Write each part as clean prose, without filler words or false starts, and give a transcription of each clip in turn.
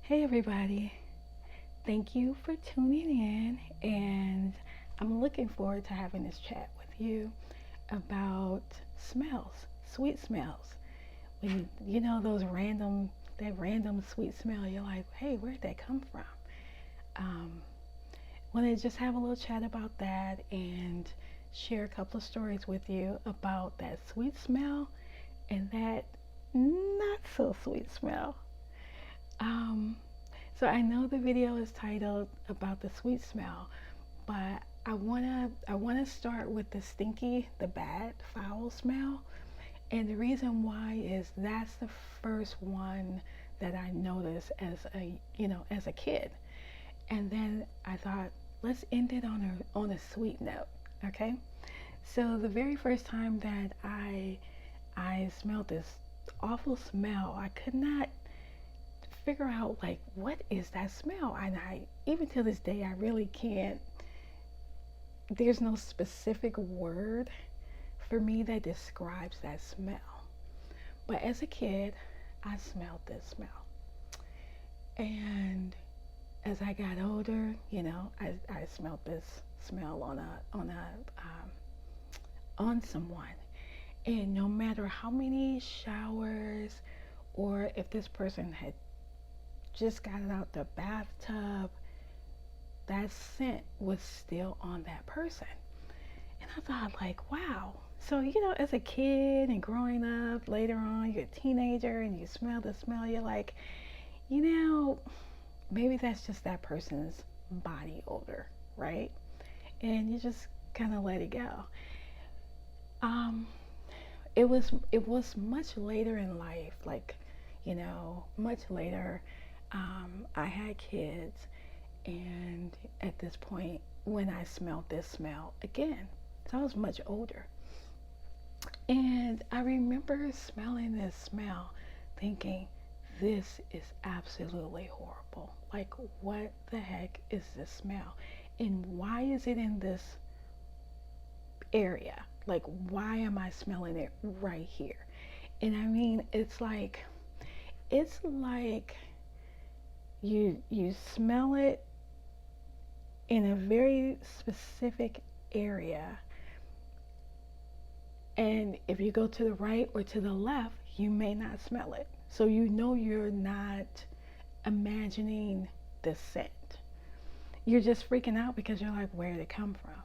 Hey everybody, thank you for tuning in, and I'm looking forward to having this chat with you about smells, sweet smells. When you know that random sweet smell, you're like, hey, where'd that come from? Um, Want to just have a little chat about that and share a couple of stories with you about that sweet smell and that not so sweet smell. Um, So I know the video is titled about the sweet smell, but I wanna start with the stinky, the bad, foul smell. And the reason why is that's the first one that I noticed as a kid. And then I thought, let's end it on a sweet note, okay? So the very first time that I smelled this awful smell, I could not figure out like what is that smell, and I even to this day I really can't. There's no specific word for me that describes that smell, but as a kid I smelled this smell, and as I got older, I smelled this smell on someone, and no matter how many showers or if this person had just got out the bathtub, that scent was still on that person. And I thought, like, wow. So, as a kid and growing up, later on, you're a teenager and you smell the smell, you're like, you know, maybe that's just that person's body odor, right? And you just kind of let it go. Um, it was much later in life, like, much later. I had kids, and at this point, when I smelled this smell again, so I was much older, and I remember smelling this smell, thinking, this is absolutely horrible. Like, what the heck is this smell? And why is it in this area? Like, why am I smelling it right here? And I mean, it's like you smell it in a very specific area, and if you go to the right or to the left, you may not smell it. So you're not imagining the scent. You're just freaking out because you're like, where did it come from?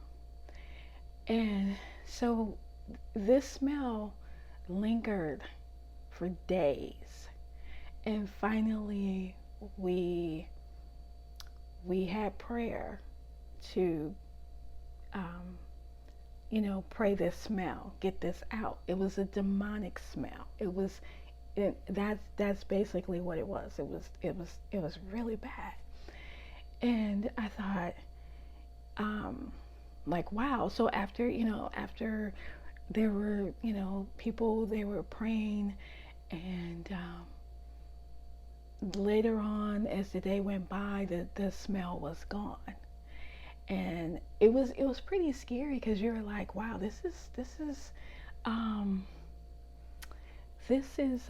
And so this smell lingered for days. And finally we we had prayer to um, pray this smell, get this out. It was a demonic smell. That's basically what it was. It was really bad. And I thought, um, like, wow. So after there were, people, they were praying, and later on, as the day went by, the smell was gone. And it was pretty scary because you're like, wow, um this is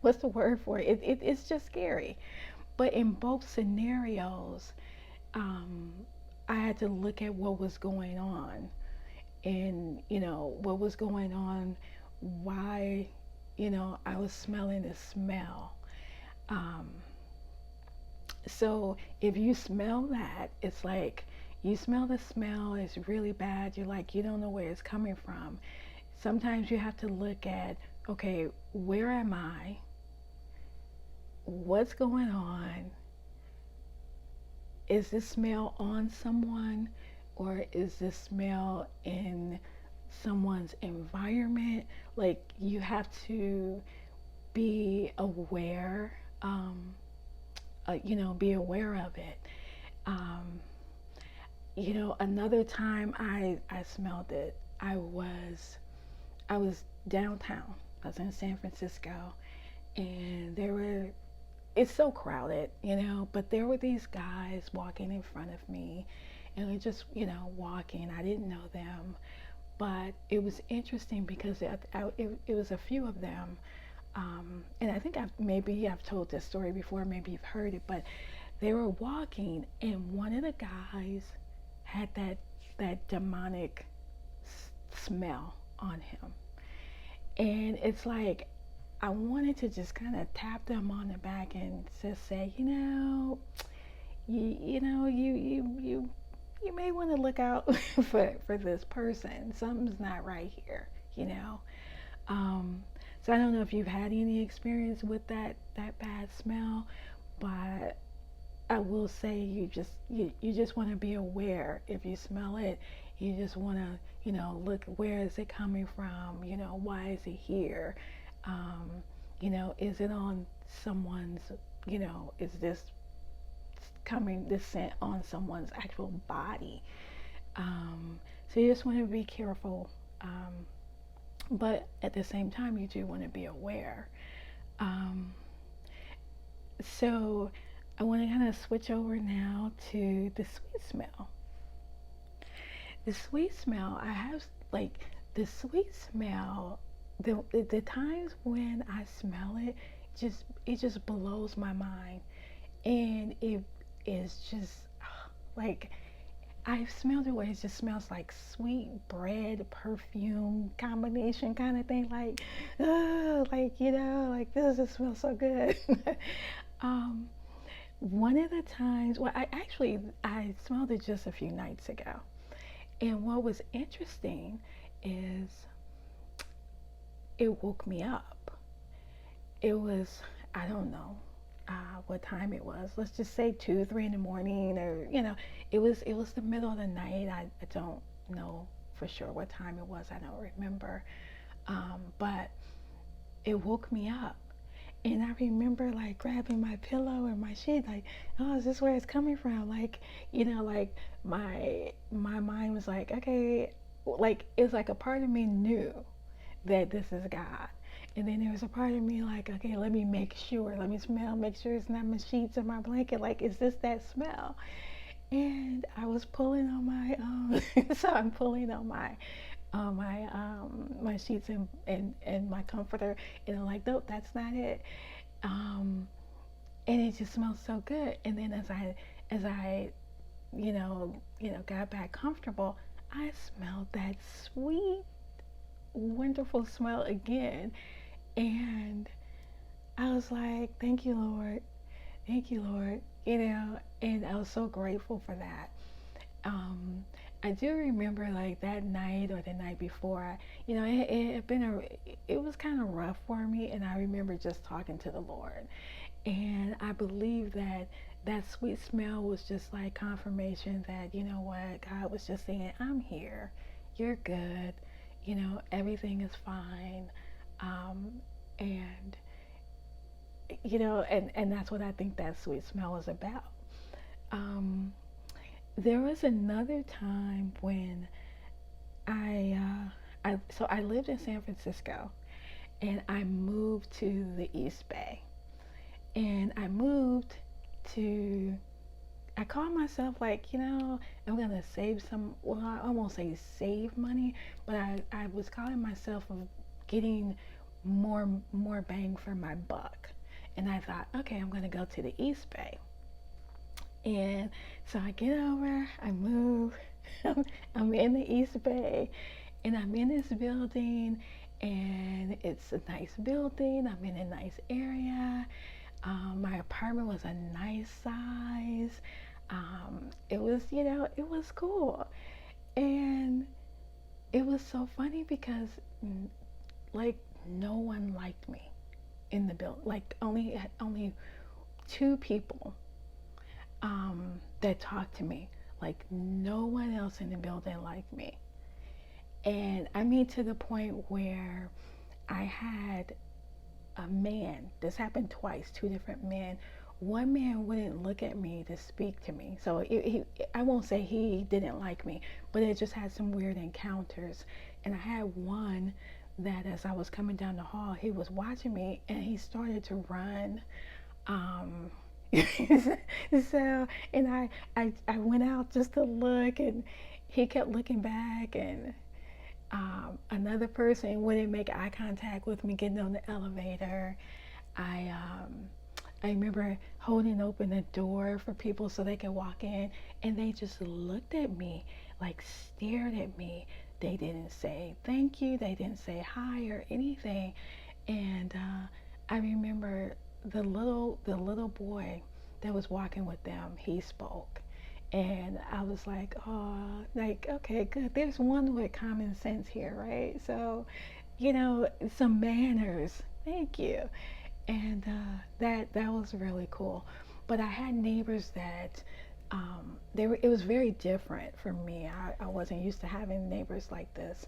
what's the word for it? It's just scary. But in both scenarios, um I had to look at what was going on, and what was going on, why I was smelling the smell. um So if you smell that, it's like you smell the smell, it's really bad. You're like, you don't know where it's coming from. Sometimes you have to look at, okay, where am I? What's going on? Is this smell on someone, or is this smell in someone's environment? Like, you have to be aware, be aware of it. Um, Another time I smelled it, I was downtown. I was in San Francisco, and it's so crowded, but there were these guys walking in front of me, and we just, walking. I didn't know them, but it was interesting because it was a few of them. And I think maybe I've told this story before, maybe you've heard it, but they were walking, and one of the guys had that demonic smell on him, and it's like I wanted to just kind of tap them on the back and just say, you may want to look out for this person. Something's not right here, you know. Um, so I don't know if you've had any experience with that bad smell, but I will say you just want to be aware if you smell it. You just want to look, where is it coming from? Why is it here? Um, is it on someone's? Is this scent on someone's actual body? So you just want to be careful, but at the same time you do want to be aware. Um, so I want to kind of switch over now to the sweet smell. The sweet smell, I have like the sweet smell. The times when I smell it, it just blows my mind, and it is just like I've smelled it where it just smells like sweet bread, perfume combination kind of thing. Like, like this just smells so good. um, One of the times, well, I smelled it just a few nights ago, and what was interesting is it woke me up. It was, I don't know what time it was. Let's just say 2, 3 in the morning, or it was the middle of the night. I don't know for sure what time it was. I don't remember, but it woke me up. And I remember like grabbing my pillow and my sheet, like, oh, is this where it's coming from? Like, like my mind was like, okay, like it's like a part of me knew that this is God. And then there was a part of me like, okay, let me make sure, let me smell, make sure it's not my sheets or my blanket. Like, is this that smell? And I was pulling on my, so I'm pulling on my sheets and my comforter, and I'm like, nope, that's not it. Um, and it just smells so good. And then as I got back comfortable, I smelled that sweet, wonderful smell again. And I was like, thank you, Lord. Thank you, Lord. And I was so grateful for that. Um, I do remember like that night or the night before, it had been it was kind of rough for me. And I remember just talking to the Lord. And I believe that that sweet smell was just like confirmation that, you know what, God was just saying, I'm here. You're good. Everything is fine. Um, and, and that's what I think that sweet smell is about. Um, there was another time when I lived in San Francisco, and I moved to the East Bay. And to, I call myself like, I'm gonna save some, well, I won't say save money, but I was calling myself of getting more bang for my buck. And I thought, okay, I'm gonna go to the East Bay. And so I get over, I move, I'm in the East Bay, and I'm in this building, and it's a nice building, I'm in a nice area. My apartment was a nice size. It was, it was cool. And it was so funny because, like, no one liked me in the building. Like, only 2 people that talked to me. Like, no one else in the building liked me. And I mean, to the point where I had a man, this happened twice, 2 different men. One man wouldn't look at me to speak to me. So I won't say he didn't like me, but it just had some weird encounters. And I had one that as I was coming down the hall, he was watching me and he started to run. Um, so, and I went out just to look, and he kept looking back, and Another person wouldn't make eye contact with me getting on the elevator. I I remember holding open the door for people so they could walk in, and they just looked at me, like stared at me. They didn't say thank you, they didn't say hi or anything. And I remember the little boy that was walking with them. He spoke, and I was like, oh, like okay, good. There's one with common sense here, right? So, some manners. Thank you. And that was really cool. But I had neighbors that they were. It was very different for me. I wasn't used to having neighbors like this.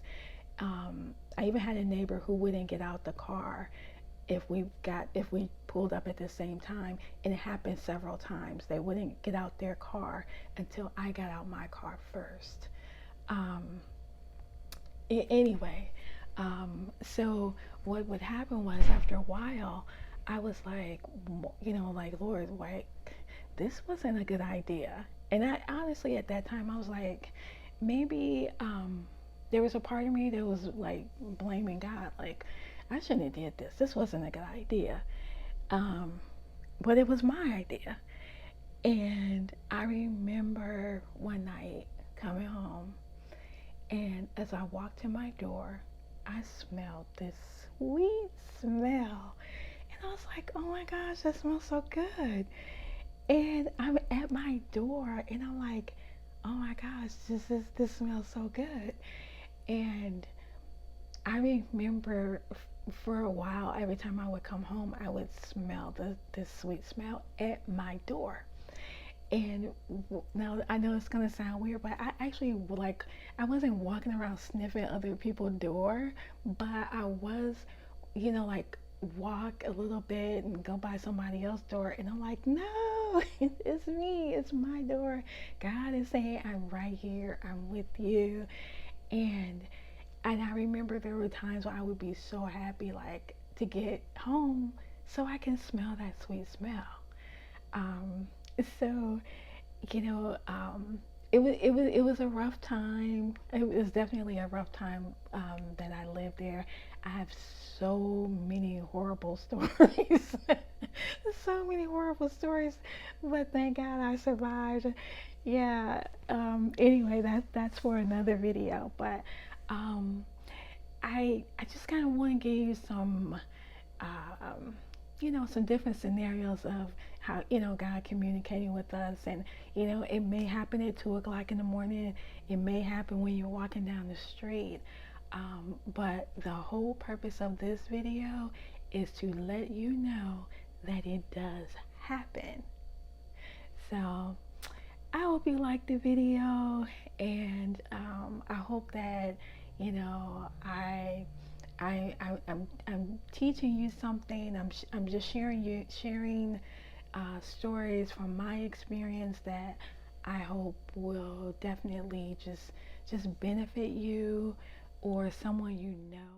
I even had a neighbor who wouldn't get out the car if we pulled up at the same time, and it happened several times. They wouldn't get out their car until I got out my car first. Um, anyway, so what would happen was after a while, I was like, like Lord, like this wasn't a good idea. And I honestly at that time I was like, maybe there was a part of me that was like blaming God, like I shouldn't have did this. This wasn't a good idea. Um, but it was my idea. And I remember one night coming home, and as I walked to my door, I smelled this sweet smell. And I was like, oh my gosh, that smells so good. And I'm at my door, and I'm like, oh my gosh, this smells so good. And I remember for a while, every time I would come home, I would smell this sweet smell at my door. And now I know it's gonna sound weird, but I actually like I wasn't walking around sniffing other people's door, but I was, like walk a little bit and go by somebody else's door, and I'm like, no, it's me, it's my door. God is saying, I'm right here, I'm with you, and I remember there were times where I would be so happy, like to get home so I can smell that sweet smell. Um, so it was a rough time. It was definitely a rough time that I lived there. I have so many horrible stories, so many horrible stories, but thank God I survived. Yeah. Anyway, that's for another video. But um, I just kind of want to give you um, some different scenarios of how, God communicating with us. And, it may happen at 2 o'clock in the morning. It may happen when you're walking down the street. But the whole purpose of this video is to let you know that it does happen. So I hope you liked the video, and I hope that I'm teaching you something. I'm just sharing stories from my experience that I hope will definitely just benefit you or someone you know.